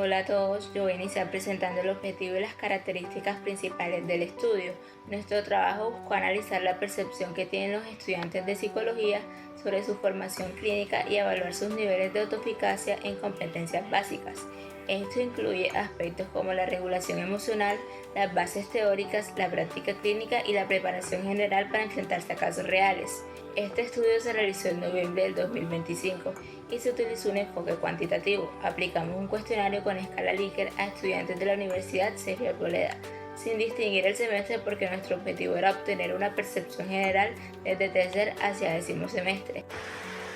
Hola a todos, yo voy a iniciar presentando el objetivo y las características principales del estudio. Nuestro trabajo buscó analizar la percepción que tienen los estudiantes de psicología sobre su formación clínica y evaluar sus niveles de autoeficacia en competencias básicas. Esto incluye aspectos como la regulación emocional, las bases teóricas, la práctica clínica y la preparación general para enfrentarse a casos reales. Este estudio se realizó en noviembre del 2025 y se utilizó un enfoque cuantitativo. Aplicamos un cuestionario con escala Likert a estudiantes de la Universidad Sergio Arboleda, sin distinguir el semestre porque nuestro objetivo era obtener una percepción general desde tercer hacia décimo semestre.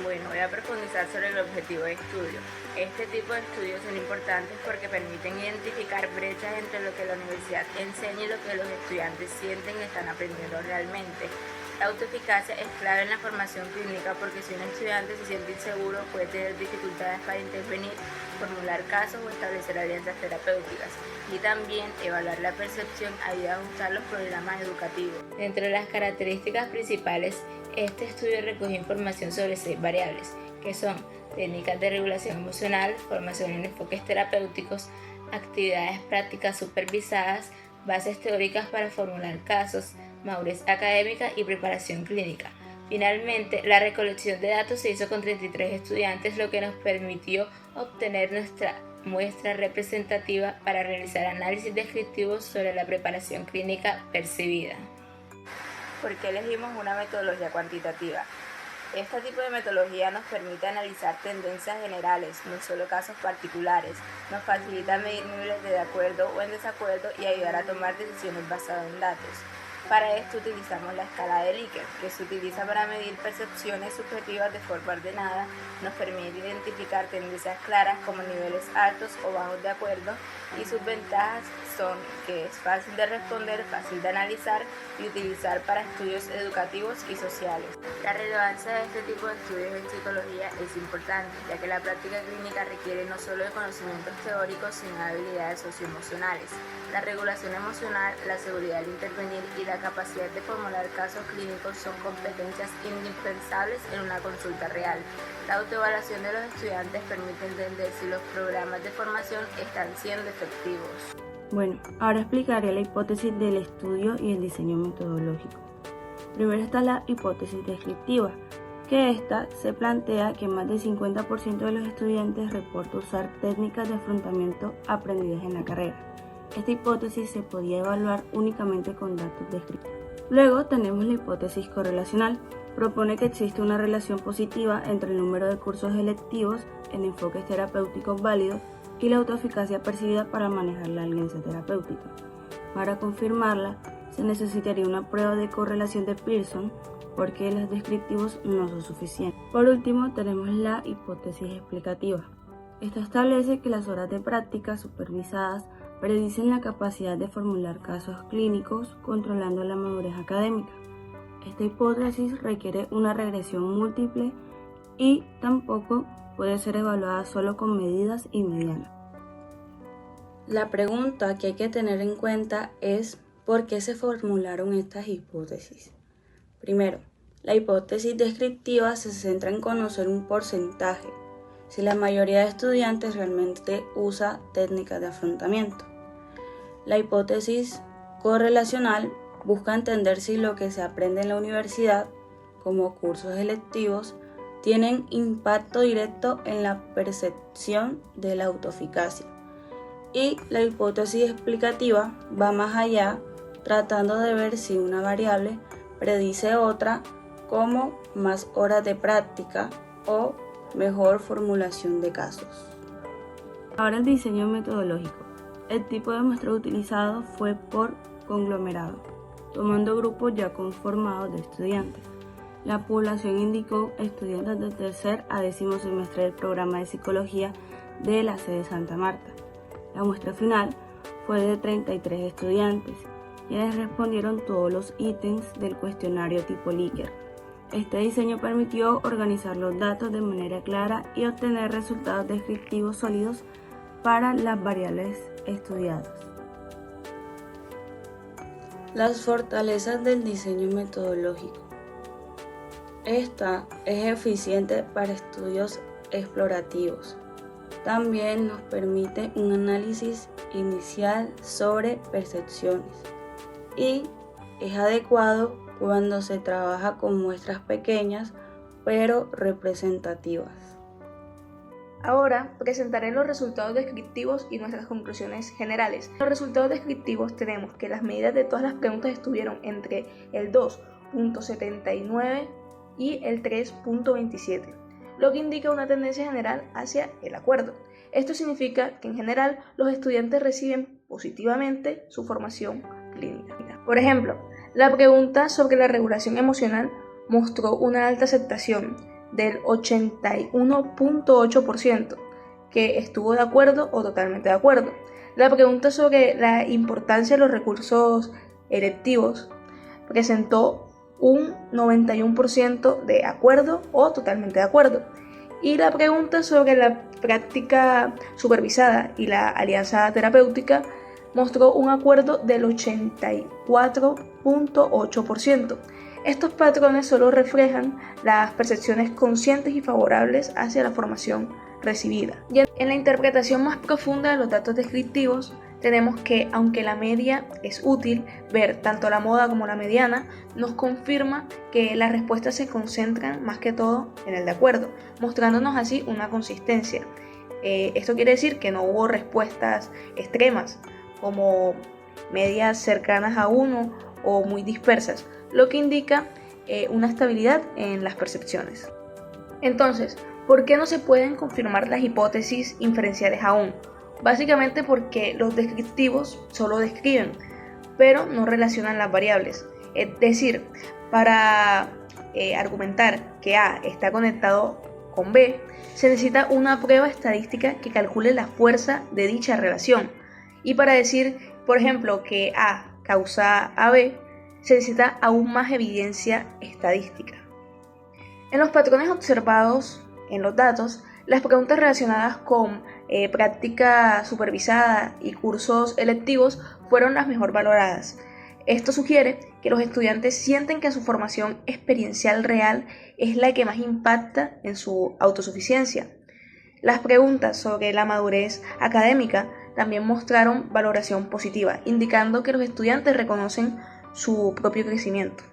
Bueno, voy a profundizar sobre el objetivo de estudio. Este tipo de estudios son importantes porque permiten identificar brechas entre lo que la universidad enseña y lo que los estudiantes sienten y están aprendiendo realmente. La autoeficacia es clave en la formación clínica porque si un estudiante se siente inseguro puede tener dificultades para intervenir, formular casos o establecer alianzas terapéuticas. Y también evaluar la percepción ayuda a ajustar los programas educativos. Dentro de las características principales, este estudio recoge información sobre 6 variables, que son técnicas de regulación emocional, formación en enfoques terapéuticos, actividades prácticas supervisadas, bases teóricas para formular casos, madurez académica y preparación clínica. Finalmente, la recolección de datos se hizo con 33 estudiantes, lo que nos permitió obtener nuestra muestra representativa para realizar análisis descriptivos sobre la preparación clínica percibida. ¿Por qué elegimos una metodología cuantitativa? Este tipo de metodología nos permite analizar tendencias generales, no solo casos particulares, nos facilita medir niveles de acuerdo o en desacuerdo y ayudar a tomar decisiones basadas en datos. Para esto utilizamos la escala de Likert, que se utiliza para medir percepciones subjetivas de forma ordenada, nos permite identificar tendencias claras como niveles altos o bajos de acuerdo y sus ventajas son que es fácil de responder, fácil de analizar y utilizar para estudios educativos y sociales. La relevancia de este tipo de estudios en psicología es importante, ya que la práctica clínica requiere no solo de conocimientos teóricos, sino de habilidades socioemocionales. La regulación emocional, la seguridad al intervenir y la capacidad de formular casos clínicos son competencias indispensables en una consulta real. La autoevaluación de los estudiantes permite entender si los programas de formación están siendo efectivos. Bueno, ahora explicaré la hipótesis del estudio y el diseño metodológico. Primero está la hipótesis descriptiva, que esta se plantea que más del 50% de los estudiantes reporta usar técnicas de afrontamiento aprendidas en la carrera. Esta hipótesis se podía evaluar únicamente con datos descriptivos. Luego tenemos la hipótesis correlacional. Propone que existe una relación positiva entre el número de cursos electivos en enfoques terapéuticos válidos y la autoeficacia percibida para manejar la alianza terapéutica. Para confirmarla, se necesitaría una prueba de correlación de Pearson porque los descriptivos no son suficientes. Por último, tenemos la hipótesis explicativa. Esta establece que las horas de práctica supervisadas predicen la capacidad de formular casos clínicos controlando la madurez académica. Esta hipótesis requiere una regresión múltiple y tampoco puede ser evaluada solo con medidas y medianas. La pregunta que hay que tener en cuenta es ¿por qué se formularon estas hipótesis? Primero, la hipótesis descriptiva se centra en conocer un porcentaje, si la mayoría de estudiantes realmente usa técnicas de afrontamiento. La hipótesis correlacional busca entender si lo que se aprende en la universidad, como cursos electivos, tienen impacto directo en la percepción de la autoeficacia. Y la hipótesis explicativa va más allá, tratando de ver si una variable predice otra, como más horas de práctica o mejor formulación de casos. Ahora el diseño metodológico. El tipo de muestreo utilizado fue por conglomerado, tomando grupos ya conformados de estudiantes. La población indicó estudiantes de tercer a décimo semestre del programa de psicología de la sede Santa Marta. La muestra final fue de 33 estudiantes, quienes respondieron todos los ítems del cuestionario tipo Likert. Este diseño permitió organizar los datos de manera clara y obtener resultados descriptivos sólidos para las variables estudiadas. Las fortalezas del diseño metodológico. Esta es eficiente para estudios explorativos. También nos permite un análisis inicial sobre percepciones y es adecuado cuando se trabaja con muestras pequeñas pero representativas. Ahora presentaré los resultados descriptivos y nuestras conclusiones generales. En los resultados descriptivos tenemos que las medidas de todas las preguntas estuvieron entre el 2.79 y el 3.27, lo que indica una tendencia general hacia el acuerdo. Esto significa que en general los estudiantes reciben positivamente su formación clínica. Por ejemplo, la pregunta sobre la regulación emocional mostró una alta aceptación del 81.8%, que estuvo de acuerdo o totalmente de acuerdo. La pregunta sobre la importancia de los recursos electivos presentó un 91% de acuerdo o totalmente de acuerdo. Y la pregunta sobre la práctica supervisada y la alianza terapéutica mostró un acuerdo del 84.8%. Estos patrones solo reflejan las percepciones conscientes y favorables hacia la formación recibida. Y en la interpretación más profunda de los datos descriptivos, tenemos que, aunque la media es útil, ver tanto la moda como la mediana nos confirma que las respuestas se concentran más que todo en el de acuerdo, mostrándonos así una consistencia. Esto quiere decir que no hubo respuestas extremas, como medias cercanas a 1 o muy dispersas, lo que indica una estabilidad en las percepciones. Entonces, ¿por qué no se pueden confirmar las hipótesis inferenciales aún? Básicamente porque los descriptivos solo describen, pero no relacionan las variables. Es decir, para argumentar que A está conectado con B, se necesita una prueba estadística que calcule la fuerza de dicha relación. Y para decir, por ejemplo, que A causa a B, se necesita aún más evidencia estadística. En los patrones observados en los datos, las preguntas relacionadas con práctica supervisada y cursos electivos fueron las mejor valoradas. Esto sugiere que los estudiantes sienten que su formación experiencial real es la que más impacta en su autosuficiencia. Las preguntas sobre la madurez académica también mostraron valoración positiva, indicando que los estudiantes reconocen su propio crecimiento.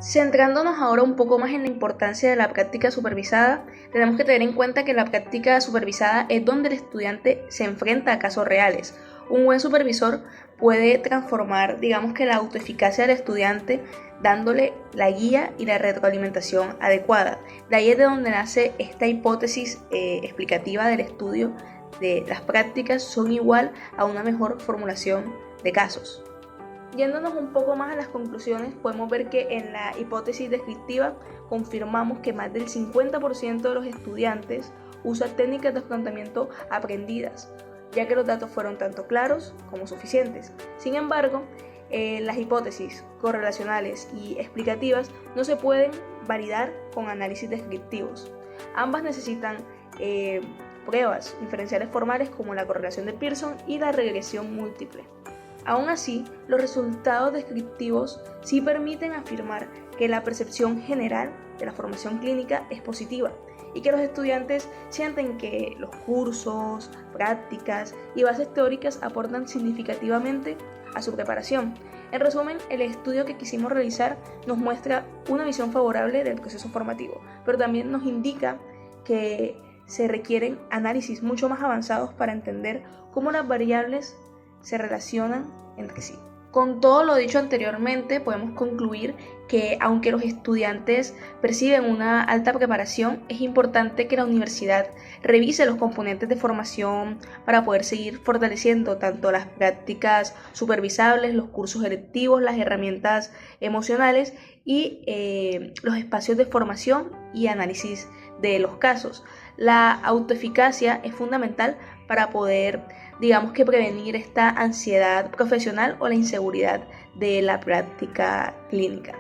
Centrándonos ahora un poco más en la importancia de la práctica supervisada, tenemos que tener en cuenta que la práctica supervisada es donde el estudiante se enfrenta a casos reales. Un buen supervisor puede transformar, la autoeficacia del estudiante dándole la guía y la retroalimentación adecuada. De ahí es de donde nace esta hipótesis explicativa del estudio de las prácticas son igual a una mejor formulación de casos. Yéndonos un poco más a las conclusiones, podemos ver que en la hipótesis descriptiva confirmamos que más del 50% de los estudiantes usa técnicas de afrontamiento aprendidas, ya que los datos fueron tanto claros como suficientes. Sin embargo, las hipótesis correlacionales y explicativas no se pueden validar con análisis descriptivos. Ambas necesitan pruebas inferenciales formales como la correlación de Pearson y la regresión múltiple. Aún así, los resultados descriptivos sí permiten afirmar que la percepción general de la formación clínica es positiva y que los estudiantes sienten que los cursos, prácticas y bases teóricas aportan significativamente a su preparación. En resumen, el estudio que quisimos realizar nos muestra una visión favorable del proceso formativo, pero también nos indica que se requieren análisis mucho más avanzados para entender cómo las variables se relacionan entre sí. Con todo lo dicho anteriormente, podemos concluir que aunque los estudiantes perciben una alta preparación, es importante que la universidad revise los componentes de formación para poder seguir fortaleciendo tanto las prácticas supervisables, los cursos electivos, las herramientas emocionales y los espacios de formación y análisis de los casos. La autoeficacia es fundamental para poder prevenir esta ansiedad profesional o la inseguridad de la práctica clínica.